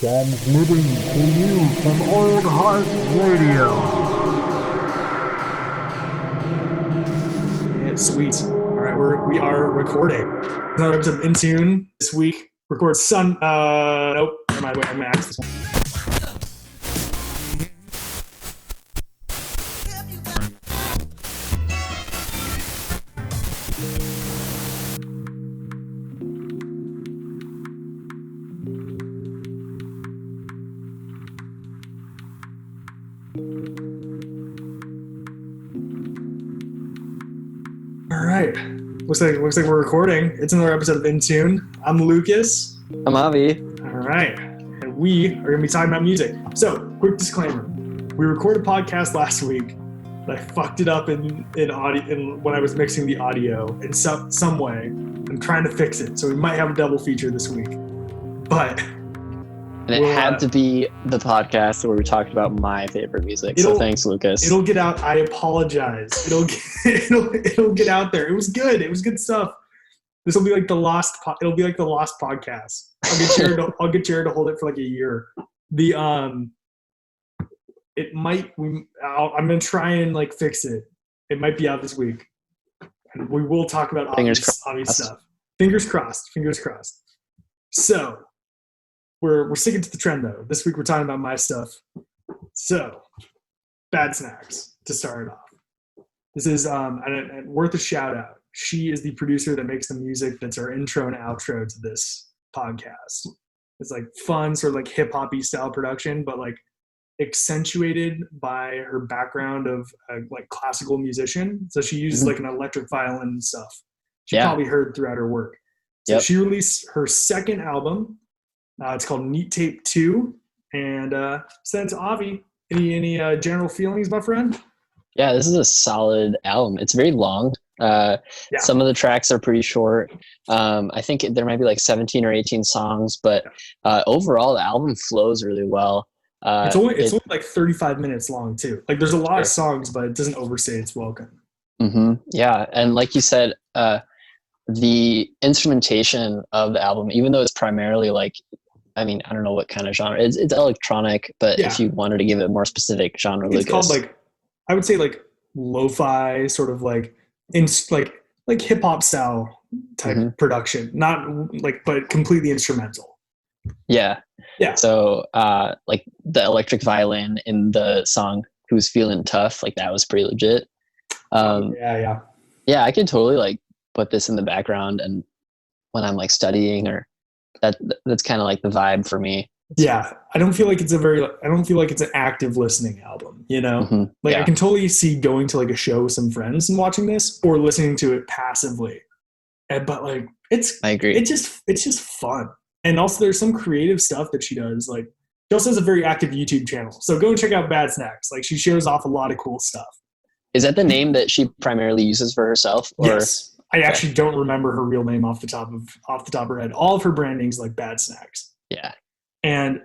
Transmitting to you from Old Heart Radio. Yeah, sweet. All right, we are recording. Another episode of In Tune this week. Record nope. Never mind. Wait, I'm gonna ask this one. All right. Looks like we're recording. It's another episode of In Tune. I'm Lucas. I'm Avi. All right. And we are going to be talking about music. So, quick disclaimer. We recorded a podcast last week, but I fucked it up in audio when I was mixing the audio in some way. I'm trying to fix it. So we might have a double feature this week. But And it had to be the podcast where we talked about my favorite music. So thanks, Lucas. It'll get out. I apologize. It'll get out there. It was good. It was good stuff. This will be like the lost. It'll be like the lost podcast. I'll get Jared to hold it for like a year. It might. I'm gonna try and like fix it. It might be out this week. And we will talk about obvious stuff. Fingers crossed. Fingers crossed. So. We're sticking to the trend though. This week we're talking about my stuff. So, Bad Snacks to start it off. This is and worth a shout out. She is the producer that makes the music that's our intro and outro to this podcast. It's like fun, sort of like hip hoppy style production, but like accentuated by her background of like classical musician. So she uses like an electric violin and stuff. You probably heard throughout her work. So she released her second album. It's called Neat Tape 2, and sent to Avi. Any general feelings, my friend? Yeah, this is a solid album. It's very long. Some of the tracks are pretty short. I think there might be like 17 or 18 songs, but overall the album flows really well. It's only like 35 minutes long too. Like there's a lot of songs, but it doesn't overstay its welcome. Mm-hmm. Yeah, and like you said, the instrumentation of the album, even though it's primarily like, I mean, I don't know what kind of genre. It's electronic, but if you wanted to give it a more specific genre, it's called like, I would say like lo-fi, sort of like like hip hop style type production, not like, but completely instrumental. Yeah. So like the electric violin in the song "Who's Feeling Tough," like that was pretty legit. Yeah, I could totally like put this in the background and when I'm like studying or. That's kind of like the vibe for me. I don't feel like it's an active listening album, you know? I can totally see going to like a show with some friends and watching this or listening to it passively. But like I agree. It's just fun. And also there's some creative stuff that she does. Like she also has a very active YouTube channel. So go and check out Bad Snacks. Like she shows off a lot of cool stuff. Is that the name that she primarily uses for herself? Or? Yes. I actually don't remember her real name off the top of her head. All of her branding's like Bad Snacks. Yeah. And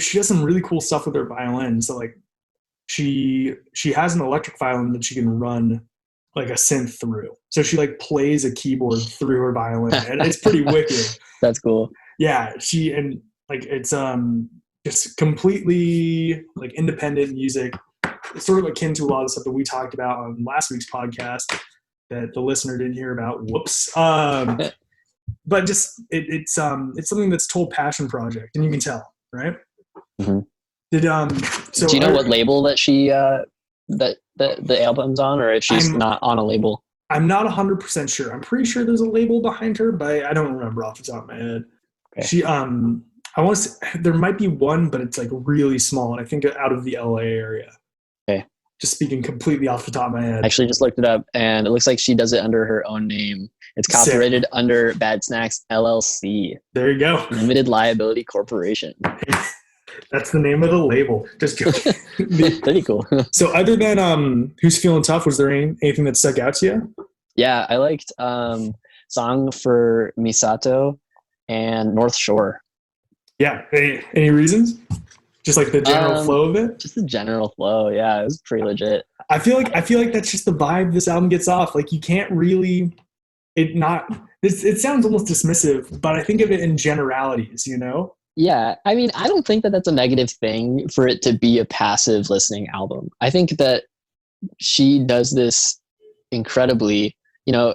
she does some really cool stuff with her violin. So like she has an electric violin that she can run like a synth through. So she like plays a keyboard through her violin and it's pretty wicked. That's cool. Yeah. It's just completely like independent music. It's sort of akin to a lot of stuff that we talked about on last week's podcast that the listener didn't hear about. Whoops. But just it's something that's total passion project, and you can tell, right? Mm-hmm. So do you know what label that she that the album's on, or if she's not on a label? I'm not 100% sure. I'm pretty sure there's a label behind her, but I don't remember off the top of my head. Okay. She I want to say there might be one, but it's like really small, and I think out of the LA area. Okay. Just speaking completely off the top of my head. I actually just looked it up, and it looks like she does it under her own name. It's copyrighted under Bad Snacks LLC. There you go. Limited Liability Corporation. That's the name of the label. Just joking. Pretty cool. So other than Who's Feeling Tough, was there anything that stuck out to you? Yeah, I liked Song for Misato and North Shore. Yeah. Any reasons? Just like the general flow of it? Just the general flow, yeah. It was pretty legit. I feel like that's just the vibe this album gets off. Like you can't really it sounds almost dismissive, but I think of it in generalities, you know? Yeah, I mean, I don't think that that's a negative thing for it to be a passive listening album. I think that she does this incredibly. You know,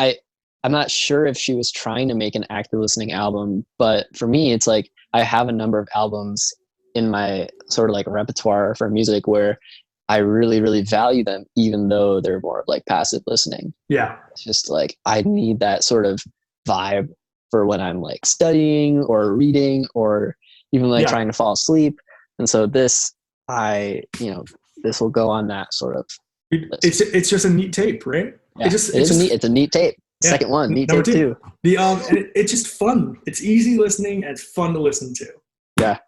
I I'm not sure if she was trying to make an active listening album, but for me, it's like I have a number of albums in my sort of like repertoire for music where I really, really value them, even though they're more of like passive listening. Yeah. It's just like I need that sort of vibe for when I'm like studying or reading or even like trying to fall asleep. And so this will go on that sort of list. It's just a neat tape, right? Yeah, it's a neat tape. Yeah. Second one, neat Number tape two. too. And it's just fun. It's easy listening and it's fun to listen to. Yeah.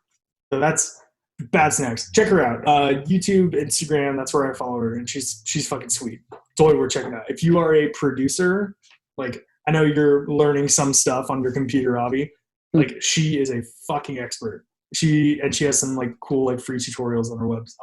So that's Bad Snacks. Check her out. YouTube, Instagram, that's where I follow her, and she's fucking sweet. Totally worth checking out. If you are a producer, like I know you're learning some stuff on your computer, Avi. Like she is a fucking expert. She has some like cool like free tutorials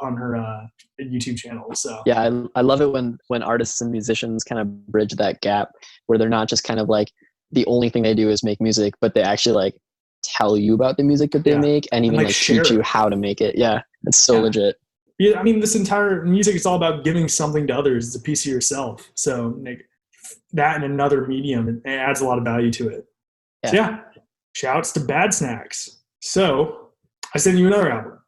on her YouTube channel. So yeah, I love it when artists and musicians kind of bridge that gap where they're not just kind of like the only thing they do is make music, but they actually like tell you about the music that they make and even like teach you how to make it. Yeah, it's so legit. Yeah, I mean, this entire music is all about giving something to others. It's a piece of yourself. So like that in another medium, it adds a lot of value to it. Yeah. So yeah, shouts to Bad Snacks. So I sent you another album,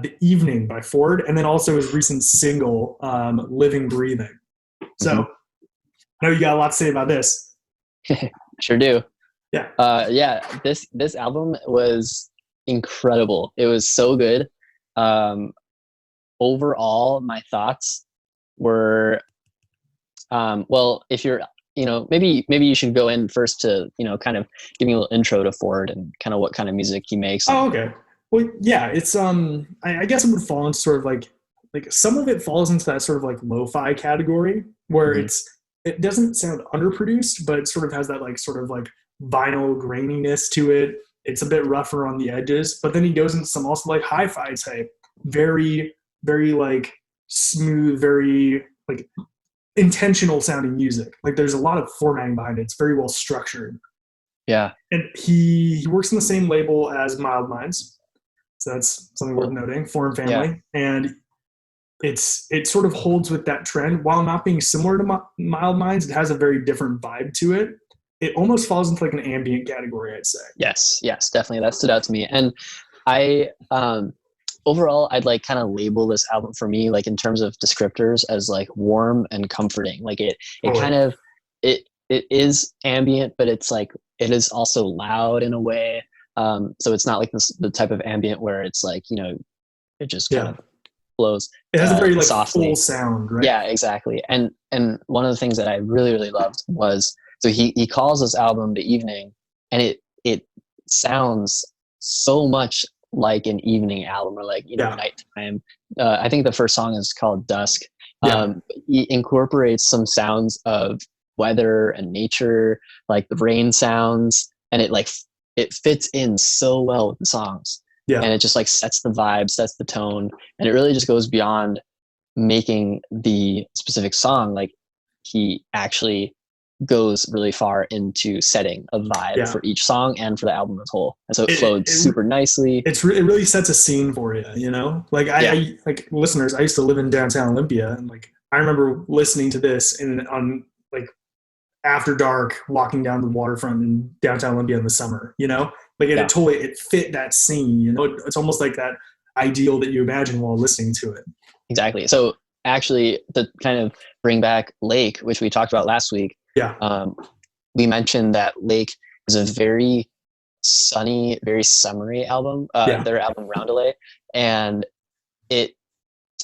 The Evening by Ford, and then also his recent single, Living Breathing. So I know you got a lot to say about this. Sure do. Yeah. This album was incredible. It was so good. Overall, my thoughts were, well, if you're, maybe you should go in first to, kind of give me a little intro to Ford and kind of what kind of music he makes. Oh, okay. Well, yeah, it's, I guess it would fall into sort of like some of it falls into that sort of like lo-fi category where it doesn't sound underproduced, but it sort of has that like sort of like vinyl graininess to it. It's a bit rougher on the edges, but then he goes into some also like hi-fi type, very, very like smooth, very like intentional sounding music. Like there's a lot of formatting behind it. It's very well structured. Yeah. And he works in the same label as Mild Minds. So that's something worth noting, Foreign Family. Yeah. And it sort of holds with that trend. While not being similar to Mild Minds, it has a very different vibe to it. It almost falls into like an ambient category, I'd say. Yes, definitely. That stood out to me. And I, overall, I'd like kind of label this album for me, like in terms of descriptors, as like warm and comforting. Like it kind of, it is ambient, but it's like, it is also loud in a way. So it's not like the type of ambient where it's like, it just kind of flows. It has a very like softly. Full sound, right? Yeah, exactly. And one of the things that I really, really loved was, so he calls this album The Evening, and it sounds so much like an evening album or like, nighttime. I think the first song is called Dusk. He incorporates some sounds of weather and nature, like the rain sounds, and it fits in so well with the songs. Yeah. And it just like sets the vibe, sets the tone, and it really just goes beyond making the specific song. Like he actually goes really far into setting a vibe for each song and for the album as a whole. And so it flowed super nicely. It really sets a scene for you, Like I like listeners, I used to live in downtown Olympia, and like I remember listening to this on like after dark, walking down the waterfront in downtown Olympia in the summer, Like it fit that scene, It's almost like that ideal that you imagine while listening to it. Exactly. So actually, to kind of bring back Lake, which we talked about last week, we mentioned that Lake is a very sunny, very summery album. Their album Roundelay, and to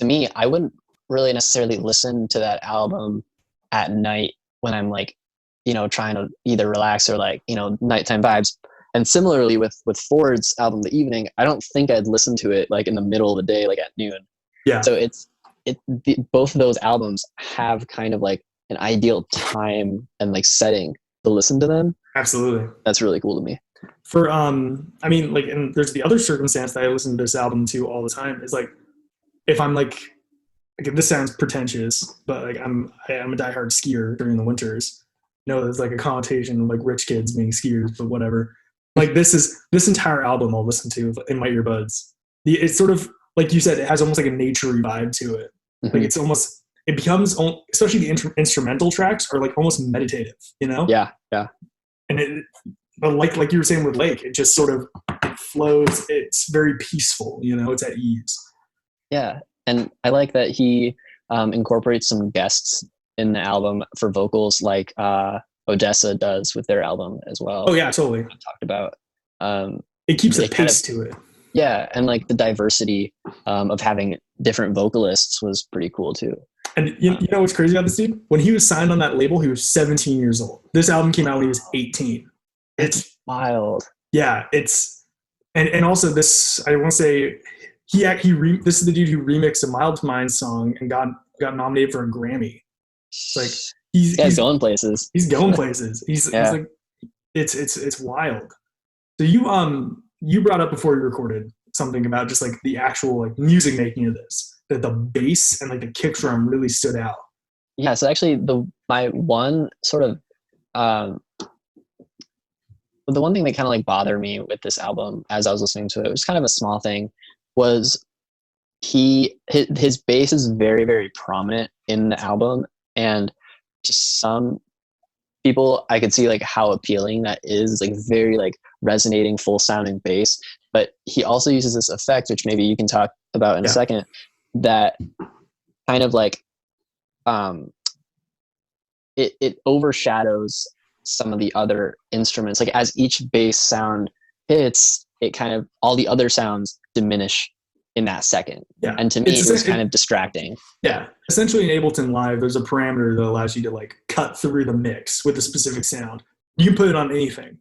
me, I wouldn't really necessarily listen to that album at night when I'm like, trying to either relax or like, nighttime vibes. And similarly with Ford's album The Evening, I don't think I'd listen to it like in the middle of the day, like at noon. Yeah. So both of those albums have kind of like an ideal time and like setting to listen to them. Absolutely. That's really cool to me. For I mean, like, and there's the other circumstance that I listen to this album to all the time is like, if I'm like this sounds pretentious, but like I'm a diehard skier during the winters. There's like a connotation of like rich kids being skiers, but whatever. Like this entire album I'll listen to in my earbuds. It's sort of like you said, it has almost like a naturey vibe to it. Mm-hmm. Like it becomes, especially the instrumental tracks are like almost meditative, you know? Yeah. And but like you were saying with Lake, it just sort of flows. It's very peaceful, you know, it's at ease. Yeah. And I like that he incorporates some guests in the album for vocals, like Odessa does with their album as well. Oh yeah, totally. I talked about. It keeps a pace to it. Yeah, and like the diversity of having different vocalists was pretty cool too. And you know what's crazy about this dude? When he was signed on that label, he was 17 years old. This album came out when he was 18. It's wild. Yeah, it's and also this, I want to say this is the dude who remixed a Mild Minds song and got nominated for a Grammy. It's like he's going places. He's going places. He's like it's wild. So you brought up before you recorded something about just like the actual like music making of this, that the bass and like the kick drum really stood out. Yeah, so actually my one sort of the one thing that kind of like bothered me with this album as I was listening to it was kind of a small thing, was his bass is very, very prominent in the album, and just some people I could see like how appealing that is, like very like resonating full sounding bass. But he also uses this effect, which maybe you can talk about in a second, that kind of like it overshadows some of the other instruments. Like as each bass sound hits, it kind of, all the other sounds diminish in that second. Yeah. And to me, it was kind of distracting. Yeah. Essentially in Ableton Live, there's a parameter that allows you to like cut through the mix with a specific sound. You can put it on anything,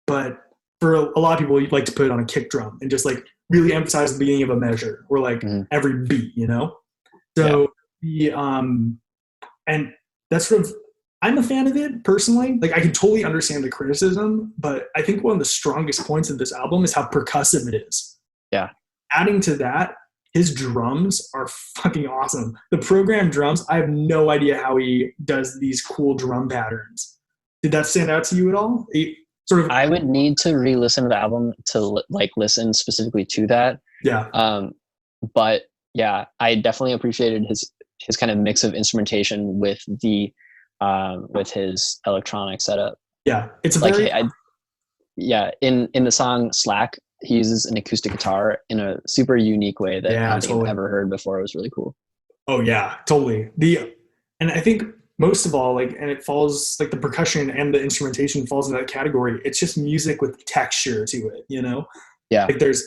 but for a lot of people, you'd like to put it on a kick drum and just like really emphasize the beginning of a measure or like every beat, you know? So and that's sort of, I'm a fan of it personally. Like I can totally understand the criticism, but I think one of the strongest points of this album is how percussive it is. Yeah. Adding to that, his drums are fucking awesome. The programmed drums, I have no idea how he does these cool drum patterns. Did that stand out to you at all? I would need to re-listen to the album to like listen specifically to that. Yeah. But yeah, I definitely appreciated his kind of mix of instrumentation with the with his electronic setup. Yeah, it's like in the song Slack, he uses an acoustic guitar in a super unique way that I don't think I've ever heard before. It was really cool. Oh yeah, totally. And I think most of all, like, and it falls, like the percussion and the instrumentation falls in that category. It's just music with texture to it, you know? Yeah. Like there's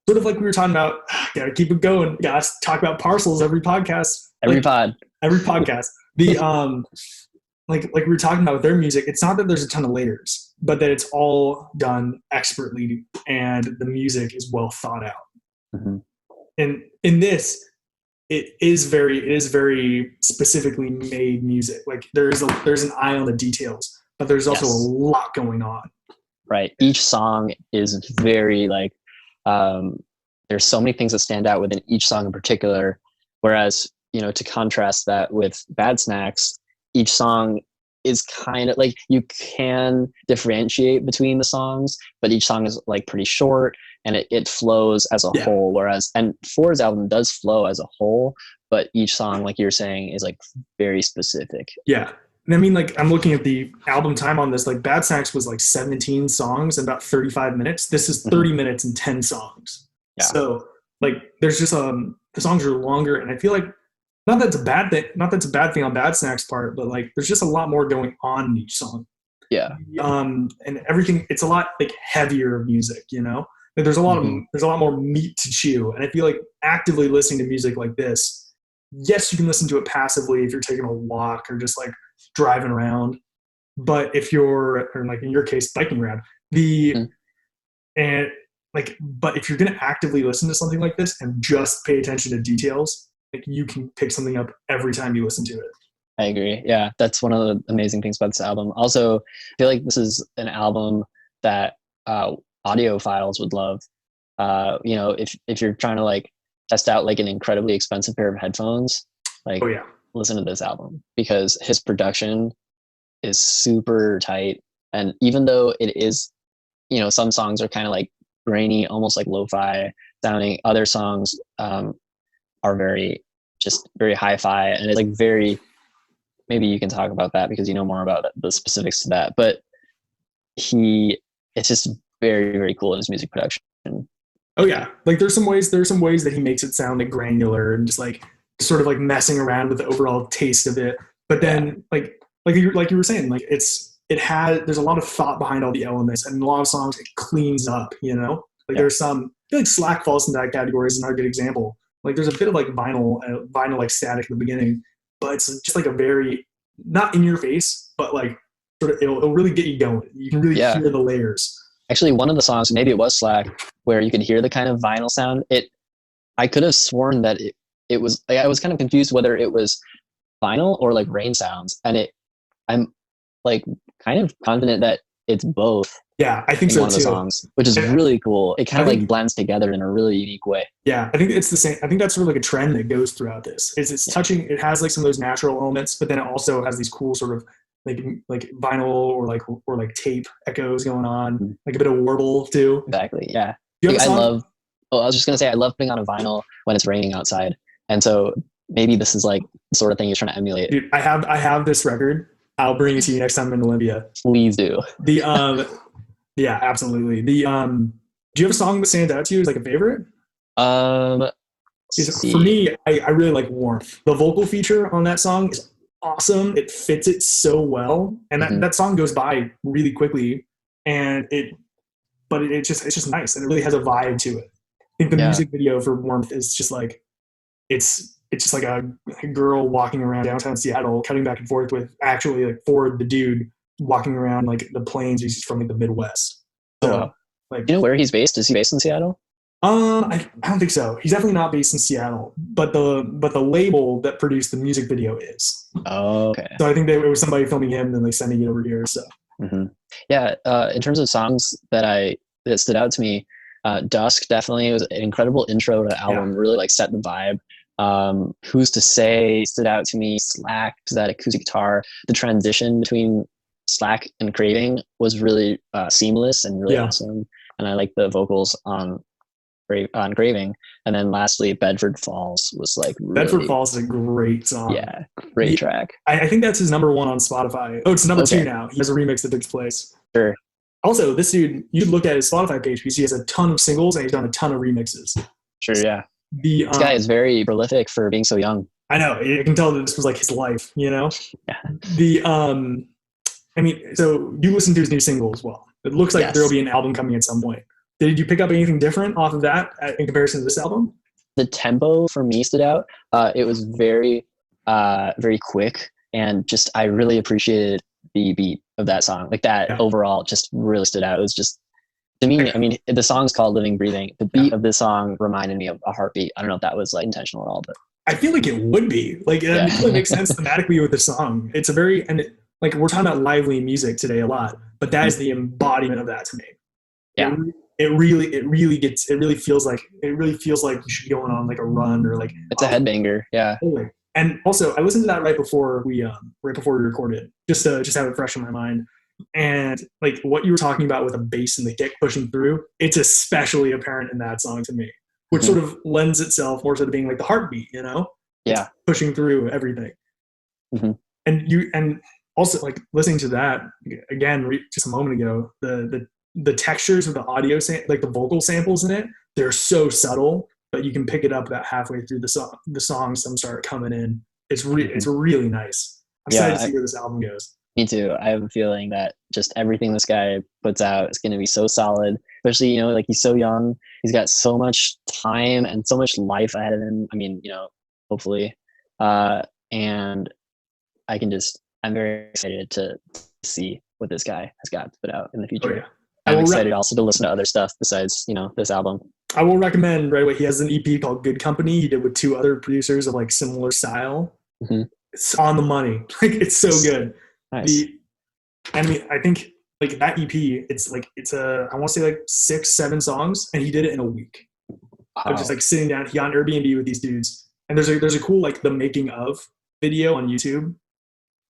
sort of like we were talking about, gotta keep it going. Gotta talk about parcels every podcast. Every podcast. The like we were talking about with their music, it's not that there's a ton of layers, but that it's all done expertly and the music is well thought out. Mm-hmm. And in this, it is very specifically made music. Like there's an eye on the details, but there's also a lot going on. Right. Each song is very like, there's so many things that stand out within each song in particular. Whereas, you know, to contrast that with Bad Snacks, each song is kind of like, you can differentiate between the songs, but each song is like pretty short and it flows as a whole. Whereas, and Ford's album does flow as a whole, but each song, like you're saying, is like very specific. Yeah. And I mean, like, I'm looking at the album time on this, like Bad Snacks was like 17 songs and about 35 minutes. This is 30 minutes and 10 songs. Yeah. So like, there's just, the songs are longer, and I feel like, not that's a bad thing on Bad Snacks' part, but like there's just a lot more going on in each song. Yeah. And everything, it's a lot like heavier music, you know? Like, there's a lot more meat to chew. And I feel like actively listening to music like this, yes, you can listen to it passively if you're taking a walk or just like driving around. But if you're, or like in your case, biking around, but if you're going to actively listen to something like this and just pay attention to details, like you can pick something up every time you listen to it. I agree. Yeah, that's one of the amazing things about this album. Also, I feel like this is an album that audiophiles would love. You know, if you're trying to like test out like an incredibly expensive pair of headphones, like listen to this album, because his production is super tight. And even though it is some songs are kind of like grainy, almost like lo-fi sounding. Other songs are very hi-fi, and it's like very, maybe you can talk about that because you know more about the specifics to that, but it's just very, very cool in his music production. Oh yeah, like there's some ways that he makes it sound like granular and just like sort of like messing around with the overall taste of it. But then like you were saying, like there's a lot of thought behind all the elements, and a lot of songs it cleans up, like there's some, I feel like Slack falls into that category is another good example. Like there's a bit of like vinyl like static at the beginning, but it's just like a very, not in your face, but like sort of it'll really get you going. You can really hear the layers. Actually, one of the songs, maybe it was Slack, where you could hear the kind of vinyl sound. I could have sworn that it was, I was kind of confused whether it was vinyl or like rain sounds, and I'm like kind of confident that it's both. Yeah, I think so too. One of the songs, which is really cool. It kind of like blends together in a really unique way. Yeah, I think it's the same. I think that's sort of like a trend that goes throughout this. It's touching. It has like some of those natural elements, but then it also has these cool sort of like vinyl or like tape echoes going on, like a bit of warble too. Exactly. Yeah. I was just gonna say I love putting on a vinyl when it's raining outside, and so maybe this is like the sort of thing you're trying to emulate. Dude, I have this record. I'll bring it to you next time I'm in Olympia. Please do. Yeah, absolutely. Do you have a song that stands out to you as like a favorite? For me, I really like Warmth. The vocal feature on that song is awesome. It fits it so well, and that song goes by really quickly, and it's just nice, and it really has a vibe to it. I think the music video for Warmth is just like it's just like a girl walking around downtown Seattle, cutting back and forth with actually like Ford, the dude, walking around like the plains. He's from like the Midwest. So, like, you know where he's based? Is he based in Seattle? I don't think so. He's definitely not based in Seattle, but the label that produced the music video is. Oh, okay. So I think it was somebody filming him and like sending it over here. So. Yeah. In terms of songs that stood out to me, Dusk definitely was an incredible intro to the album. Really like set the vibe. Who's to Say stood out to me. Slack, that acoustic guitar. The transition between Slack and Craving was really seamless and really awesome. And I like the vocals on Craving. And then lastly, Bedford Falls was like really, Bedford Falls is a great song. Yeah, great track. I think that's his number 1 on Spotify. Oh, it's number 2 now. He has a remix that takes place. Sure. Also, this dude, you look at his Spotify page because he has a ton of singles and he's done a ton of remixes. Sure, yeah. This guy is very prolific for being so young. I know. I can tell that this was like his life, Yeah. So you listen to his new single as well. It looks like there will be an album coming at some point. Did you pick up anything different off of that in comparison to this album? The tempo for me stood out. It was very, very quick, and just I really appreciated the beat of that song. Like that overall just really stood out. It was just, to me, I mean, the song's called Living Breathing. The beat of this song reminded me of a heartbeat. I don't know if that was like intentional at all, but I feel like it would be. Like it really makes sense thematically with the song. It's a very like we're talking about lively music today a lot, but that is the embodiment of that to me. Yeah. It really feels like you should be going on like a run or like it's a headbanger. Yeah. Totally. And also I listened to that right before we recorded, just to have it fresh in my mind. And like what you were talking about with a bass and the kick pushing through, it's especially apparent in that song to me, which sort of lends itself more to being like the heartbeat, Yeah. It's pushing through everything. And also like listening to that again, just a moment ago, the textures of the audio, like the vocal samples in it, they're so subtle, but you can pick it up about halfway through the song. The songs, some start coming in. It's really nice. I'm excited to see where this album goes. Me too. I have a feeling that just everything this guy puts out is going to be so solid, especially, like he's so young. He's got so much time and so much life ahead of him. I mean, hopefully. And I'm very excited to see what this guy has got to put out in the future. Oh, yeah. I'm excited also to listen to other stuff besides, this album. I will recommend right away. He has an EP called Good Company. He did with 2 other producers of like similar style. It's on the money. Like it's so good. Nice. I think like that EP, it's I want to say like 6-7 songs, and he did it in a week. Wow. Just like sitting down, he on Airbnb with these dudes, and there's a cool like the making of video on YouTube.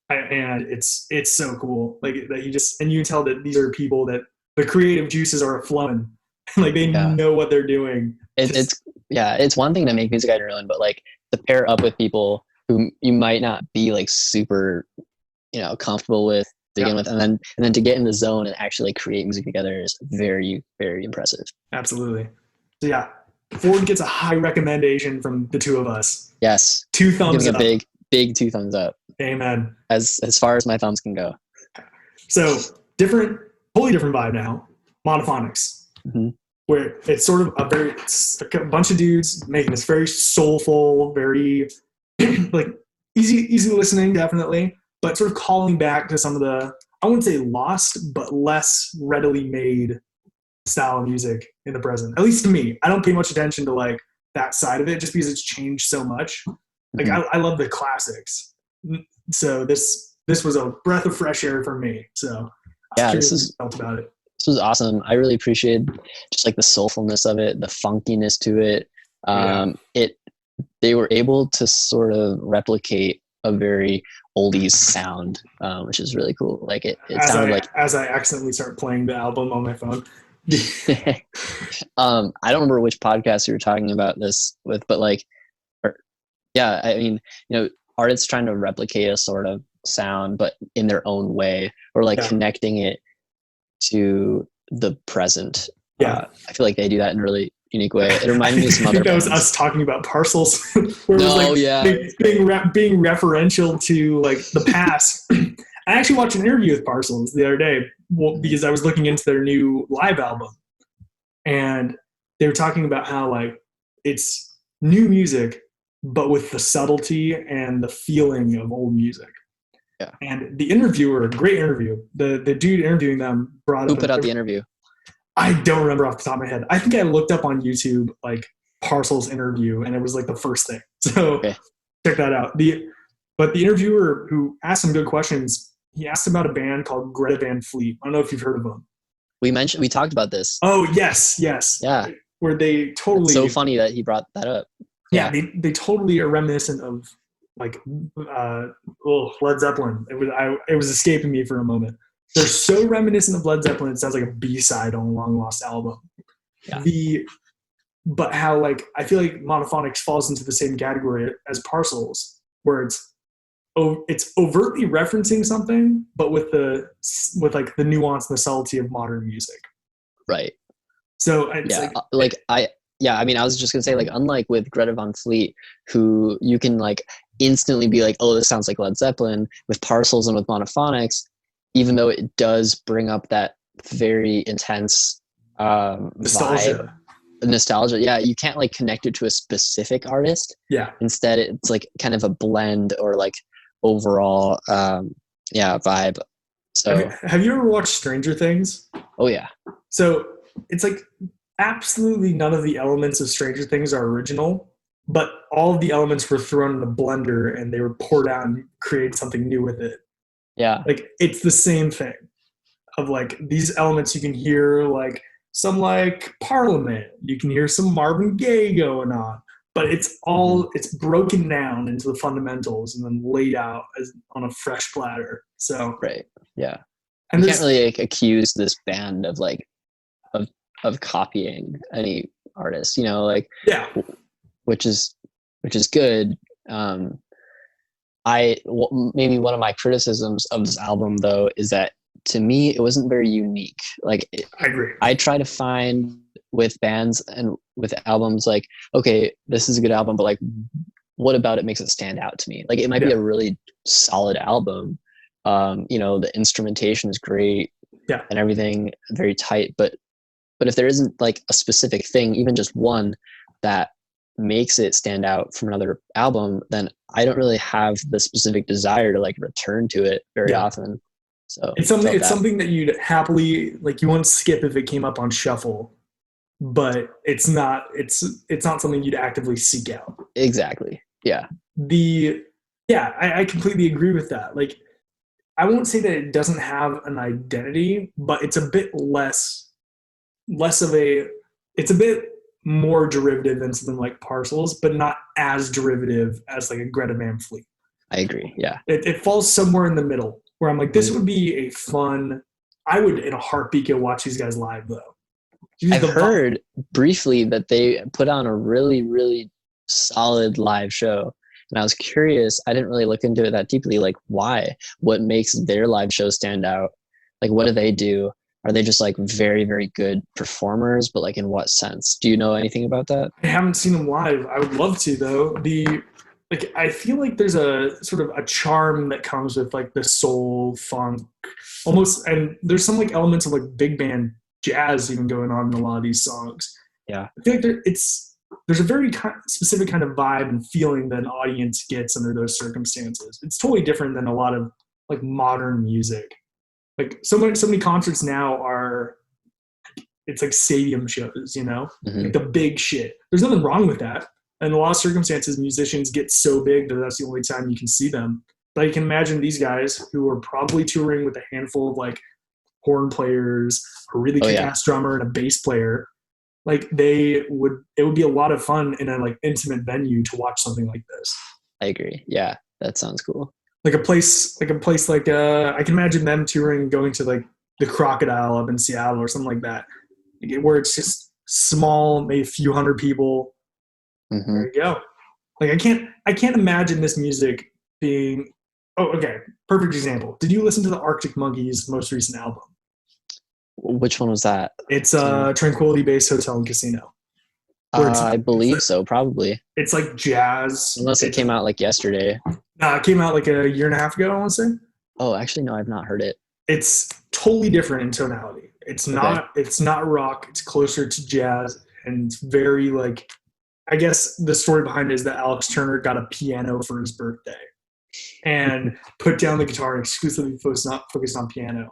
And it's so cool, like that and you can tell that these are people that the creative juices are flowing. Like they know what they're doing. It's one thing to make music adrenaline, but like to pair up with people who you might not be like super, comfortable with to begin with, and then to get in the zone and actually create music together is very, very impressive. Absolutely. So yeah, Ford gets a high recommendation from the two of us. Yes. 2 thumbs up. A big 2 thumbs up. Amen. As far as my thumbs can go. So totally different vibe now. Monophonics. Mm-hmm. Where it's sort of a bunch of dudes making this very soulful, very like easy listening, definitely, but sort of calling back to some of the, I wouldn't say lost, but less readily made style of music in the present. At least to me, I don't pay much attention to like that side of it just because it's changed so much. Like I love the classics. So this was a breath of fresh air for me. So felt about it. This was awesome. I really appreciated just like the soulfulness of it, the funkiness to it. They were able to sort of replicate a very oldies sound, which is really cool. Like it sounded like as I accidentally start playing the album on my phone. I don't remember which podcast you were talking about this with, but like, I mean, artists trying to replicate a sort of sound, but in their own way, or like connecting it to the present. I feel like they do that in a really unique way. It reminded me of some other that bands. was us talking about Parcels. Where it was like being referential to like the past. I actually watched an interview with Parcels the other day because I was looking into their new live album, and they were talking about how like it's new music, but with the subtlety and the feeling of old music. Yeah. And the interviewer, great interview. The dude interviewing them brought up. Who put out the interview? I don't remember off the top of my head. I think I looked up on YouTube like Parcels interview, and it was like the first thing. So check that out. But the interviewer who asked some good questions, he asked about a band called Greta Van Fleet. I don't know if you've heard of them. We talked about this. Oh yes. Yeah. Where they totally. It's so funny that he brought that up. Yeah, they totally are reminiscent of like Led Zeppelin. It was escaping me for a moment. They're so reminiscent of Led Zeppelin, it sounds like a B-side on a long lost album. Yeah. But how like I feel like Monophonics falls into the same category as Parcels, where it's overtly referencing something, but with like the nuance and the subtlety of modern music. Right. So I mean, I was just gonna say, like, unlike with Greta Van Fleet, who you can like instantly be like, oh, this sounds like Led Zeppelin, with Parcels and with Monophonics, even though it does bring up that very intense nostalgia. Yeah, you can't like connect it to a specific artist. Yeah. Instead, it's like kind of a blend or like overall, vibe. So, have you ever watched Stranger Things? Oh yeah. So it's like absolutely none of the elements of Stranger Things are original, but all of the elements were thrown in a blender and they were poured out and created something new with it. Yeah. Like it's the same thing of like these elements you can hear like some like Parliament, you can hear some Marvin Gaye going on, but it's all it's broken down into the fundamentals and then laid out on a fresh platter. So right. Yeah. And you can't really like accuse this band of like of copying any artist, which is good. Maybe one of my criticisms of this album though is that to me it wasn't very unique. Like I agree. I try to find with bands and with albums like, okay, this is a good album, but like what about it makes it stand out to me? Like it might be a really solid album. The instrumentation is great and everything very tight, but if there isn't like a specific thing, even just one that makes it stand out from another album, then I don't really have the specific desire to like return to it very often. So it's something that you'd happily like, you wouldn't skip if it came up on shuffle, but it's not something you'd actively seek out. Exactly. Yeah. I completely agree with that. Like, I won't say that it doesn't have an identity, but it's a bit less of it's a bit more derivative than something like Parcels, but not as derivative as like a Greta Van Fleet. I agree. Yeah. It falls somewhere in the middle where I'm like, this would be a fun I would in a heartbeat go watch these guys live though. I've heard briefly that they put on a really, really solid live show. And I was curious, I didn't really look into it that deeply. Like, why? What makes their live show stand out? Like, what do they do? Are they just like very, very good performers? But like, in what sense? Do you know anything about that? I haven't seen them live. I would love to though. I feel like there's a sort of a charm that comes with like the soul funk, almost, and there's some like elements of like big band jazz even going on in a lot of these songs. Yeah, I feel like there's a very specific kind of vibe and feeling that an audience gets under those circumstances. It's totally different than a lot of like modern music. Like so many concerts now are, it's like stadium shows, you know, like the big shit. There's nothing wrong with that. In a lot of circumstances, musicians get so big that that's the only time you can see them. But you can imagine these guys who are probably touring with a handful of like horn players, a really kick-ass drummer, and a bass player. Like it would be a lot of fun in a like intimate venue to watch something like this. I agree. Yeah, that sounds cool. Like a place like I can imagine them touring, going to like the Crocodile up in Seattle or something like that, where it's just small, maybe a few hundred people. There you go. Like I can't imagine this music being. Oh, okay. Perfect example. Did you listen to the Arctic Monkeys' most recent album? Which one was that? It's Tranquility Base Hotel and Casino. I believe so, probably. It's like jazz. Unless it came out like yesterday. No, it came out like a year and a half ago, I want to say. Oh, actually, no, I've not heard it. It's totally different in tonality. It's not rock. It's closer to jazz, and it's very like. I guess the story behind it is that Alex Turner got a piano for his birthday and put down the guitar and exclusively focused on piano.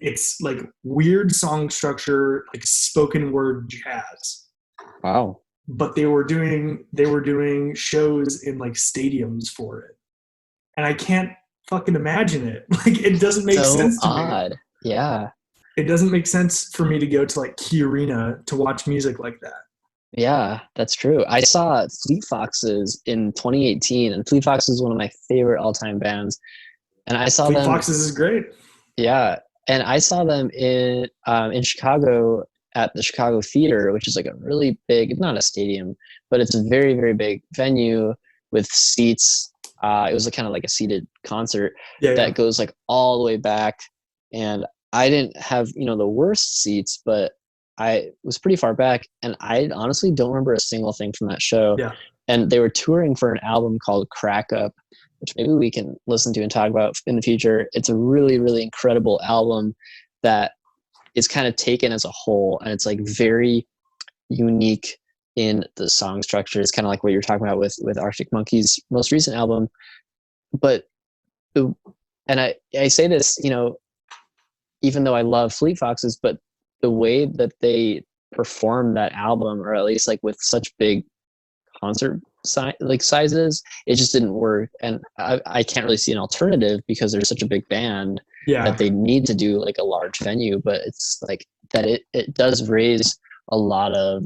It's like weird song structure, like spoken word jazz. Wow. But they were doing shows in like stadiums for it. And I can't fucking imagine it. Like it doesn't make sense to me. Yeah. It doesn't make sense for me to go to like Key Arena to watch music like that. Yeah, that's true. I saw Fleet Foxes in 2018, and Fleet Foxes is one of my favorite all-time bands. And I saw Fleet Foxes is great. Yeah, and I saw them in Chicago at the Chicago Theater, which is like a really big, not a stadium, but it's a very, very big venue with seats. It was kind of like a seated concert that goes like all the way back. And I didn't have, the worst seats, but I was pretty far back, and I honestly don't remember a single thing from that show. Yeah. And they were touring for an album called Crack Up, which maybe we can listen to and talk about in the future. It's a really, really incredible album that is kind of taken as a whole, and it's like very unique in the song structure. It's kind of like what you're talking about with Arctic Monkeys' most recent album. But I say this, even though I love Fleet Foxes, but the way that they performed that album, or at least like with such big concert sizes, it just didn't work. And I can't really see an alternative because there's such a big band that they need to do like a large venue. But it's like that it does raise a lot of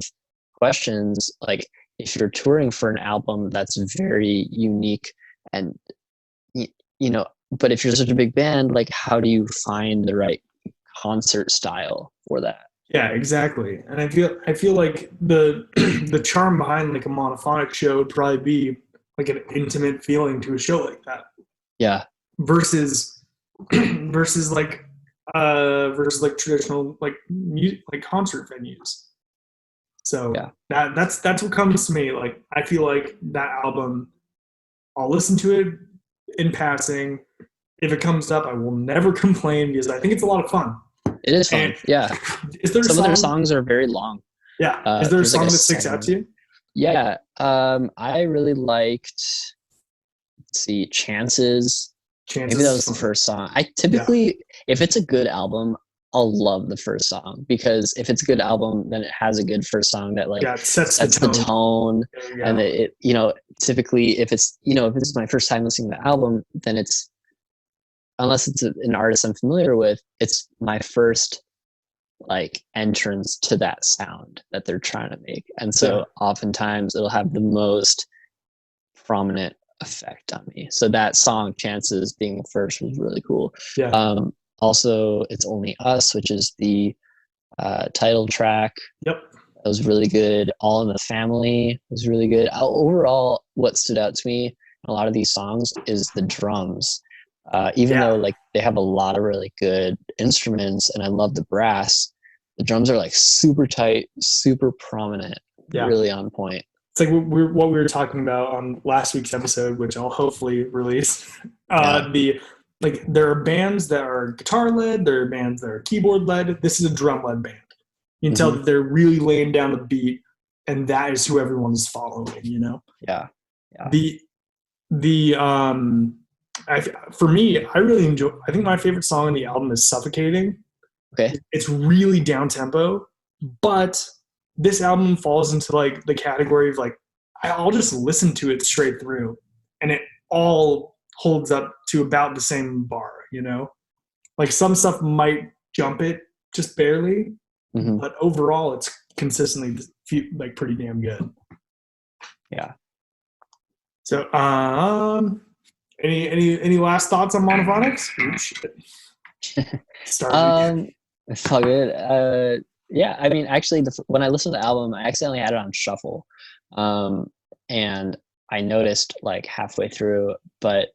questions. Like if you're touring for an album that's very unique and, but if you're such a big band, like how do you find the right concert style for that? Yeah, exactly. And I feel like the charm behind like a monophonic show would probably be like an intimate feeling to a show like that. Yeah. Versus like traditional like concert venues. So that's what comes to me. Like I feel like that album, I'll listen to it in passing. If it comes up, I will never complain because I think it's a lot of fun. It is fun. And some of their songs are very long. Yeah. Is there a song that sticks out to you? Yeah. I really liked, Chances. Maybe that was the first song. I typically, if it's a good album, I'll love the first song, because if it's a good album, then it has a good first song that like sets the tone. And it typically if it's my first time listening to the album, then it's, unless it's an artist I'm familiar with, it's my first like entrance to that sound that they're trying to make. And so oftentimes it'll have the most prominent effect on me. So that song, Chances, being the first, was really cool. Also, It's Only Us, which is the title track. Yep. That was really good. All in the Family was really good. Overall, what stood out to me in a lot of these songs is the drums. Even though like they have a lot of really good instruments, and I love the brass, the drums are like super tight, super prominent, really on point. It's like what we were talking about on last week's episode, which I'll hopefully release. There are bands that are guitar led, there are bands that are keyboard led. This is a drum led band. You can tell that they're really laying down the beat, and that is who everyone's following. You know. Yeah. For me, I really enjoy. I think my favorite song on the album is "Suffocating." Okay. It's really down tempo, but this album falls into like the category of like I'll just listen to it straight through, and it all holds up to about the same bar. You know, like some stuff might jump it just barely. But overall, it's consistently like pretty damn good. Yeah. So, any last thoughts on Monophonics? It's all good. Yeah, I mean, actually, when I listened to the album, I accidentally had it on shuffle, and I noticed like halfway through, but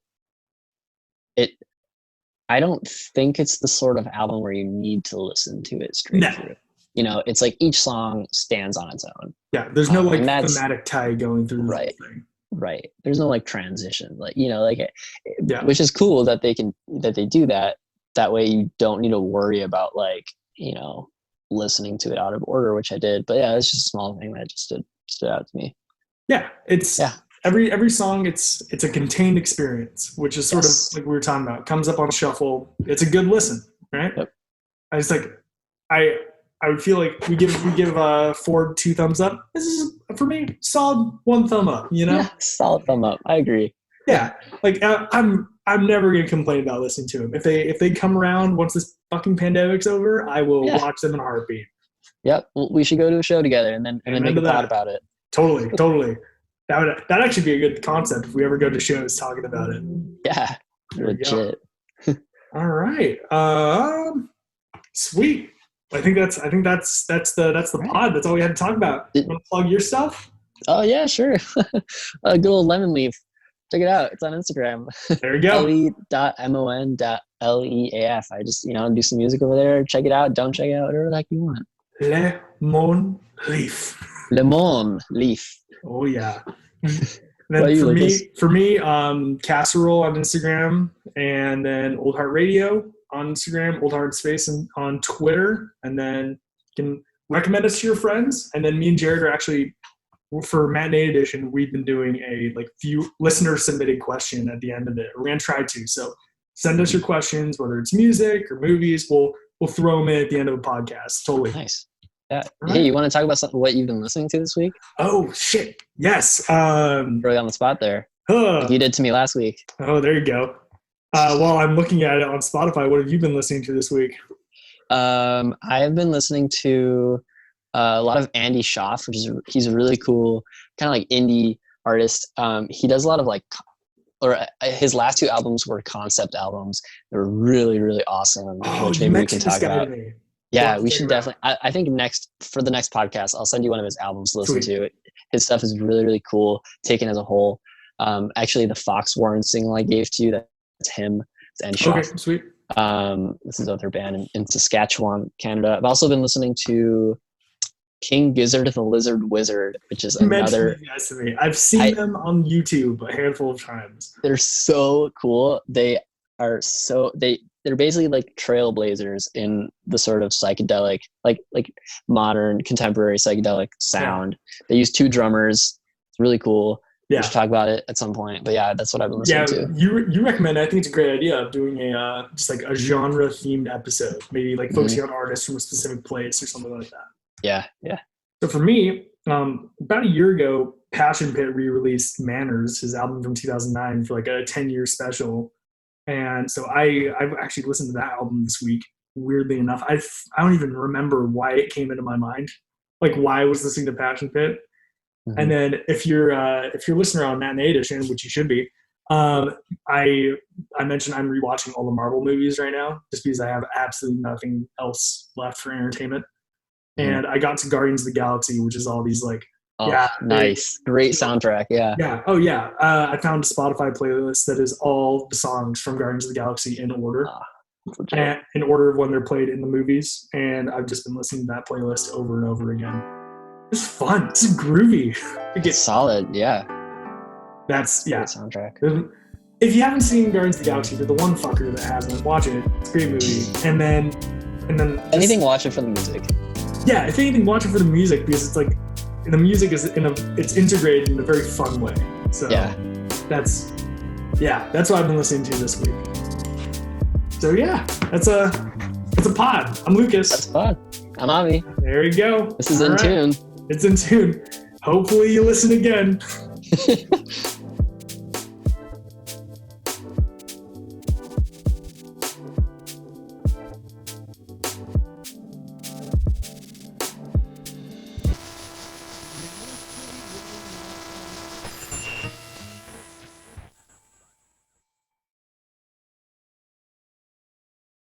I don't think it's the sort of album where you need to listen to it straight through. You know, it's like each song stands on its own. Yeah, there's no like thematic tie going through the whole thing. Right. There's no like transition, like, you know, like, which is cool that they do that. That way you don't need to worry about like, you know, listening to it out of order, which I did. But yeah, it's just a small thing that just stood out to me. Yeah, every song it's a contained experience, which is sort of like we were talking about. It comes up on shuffle. It's a good listen, right? Yep. I would feel like we give Ford 2 thumbs up. This is for me solid 1 thumb up. You know, yeah, solid thumb up. I agree. Yeah, like I'm never gonna complain about listening to them. If they come around once this fucking pandemic's over, I will watch them in a heartbeat. Yep, we should go to a show together and then make a pod about it. Totally. That'd actually be a good concept if we ever go to shows talking about it. Yeah, legit. All right. Sweet. I think that's the pod. That's all we had to talk about. You want to plug your stuff? Oh yeah, sure. Good old Lemon Leaf. Check it out. It's on Instagram. There you go. le.mon.leaf. I just, do some music over there. Check it out. Don't check it out. Whatever the heck you want. Lemon Leaf. Lemon Leaf. Oh yeah. Then for me, Casserole on Instagram, and then Old Heart Radio on Instagram, Old Heart Space on Twitter, and then you can recommend us to your friends. And then me and Jared are actually, for Matinee Edition, we've been doing a few listener submitted question at the end of it. We're gonna try to. So send us your questions, whether it's music or movies. We'll throw them in at the end of the podcast. Totally. Nice. Yeah. Right. Hey, you want to talk about what you've been listening to this week? Oh shit. Yes. Really on the spot there. Like you did to me last week. Oh, there you go. While I'm looking at it on Spotify, what have you been listening to this week? I have been listening to a lot of Andy Schaaf, he's a really cool kind of like indie artist. He does a lot of his last 2 albums were concept albums. They were really, really awesome. Which maybe we can talk about. Yeah, we should definitely. I think for the next podcast, I'll send you one of his albums to listen to. His stuff is really, really cool, taken as a whole. Actually, the Fox Warren single I gave to you, that's him. It's Andy Schaaf. Okay, sweet. This is other band in Saskatchewan, Canada. I've also been listening to King Gizzard the Lizard Wizard, which is another. Yes, to me. I've seen them on YouTube a handful of times. They're so cool. They're basically like trailblazers in the sort of psychedelic, like modern contemporary psychedelic sound. Yeah. They use 2 drummers. It's really cool. Yeah. We should talk about it at some point. But yeah, that's what I've been listening to. You recommend, I think it's a great idea of doing a just like a genre themed episode, maybe like focusing on artists from a specific place or something like that. Yeah. So for me, about a year ago, Passion Pit re-released Manners, his album from 2009, for like a 10-year special. And so I've actually listened to that album this week. Weirdly enough, I don't even remember why it came into my mind, like why I was listening to Passion Pit. Mm-hmm. And then if you're a listener on Matinee Edition, which you should be, I mentioned I'm rewatching all the Marvel movies right now just because I have absolutely nothing else left for entertainment. And I got to Guardians of the Galaxy, which is all these like, nice, great soundtrack. Yeah. I found a Spotify playlist that is all the songs from Guardians of the Galaxy in order, in order of when they're played in the movies. And I've just been listening to that playlist over and over again. It's fun. It's groovy. It's solid. Yeah. That's great soundtrack. If you haven't seen Guardians of the Galaxy, you're the one fucker that hasn't. Watch it. It's a great movie. And then anything, watch it for the music. Yeah, if anything, watch it for the music because it's like the music is it's integrated in a very fun way. So that's what I've been listening to this week. So that's a pod. I'm Lucas. That's a pod. I'm Avi. There you go. This is In Tune. It's In Tune. Hopefully you listen again.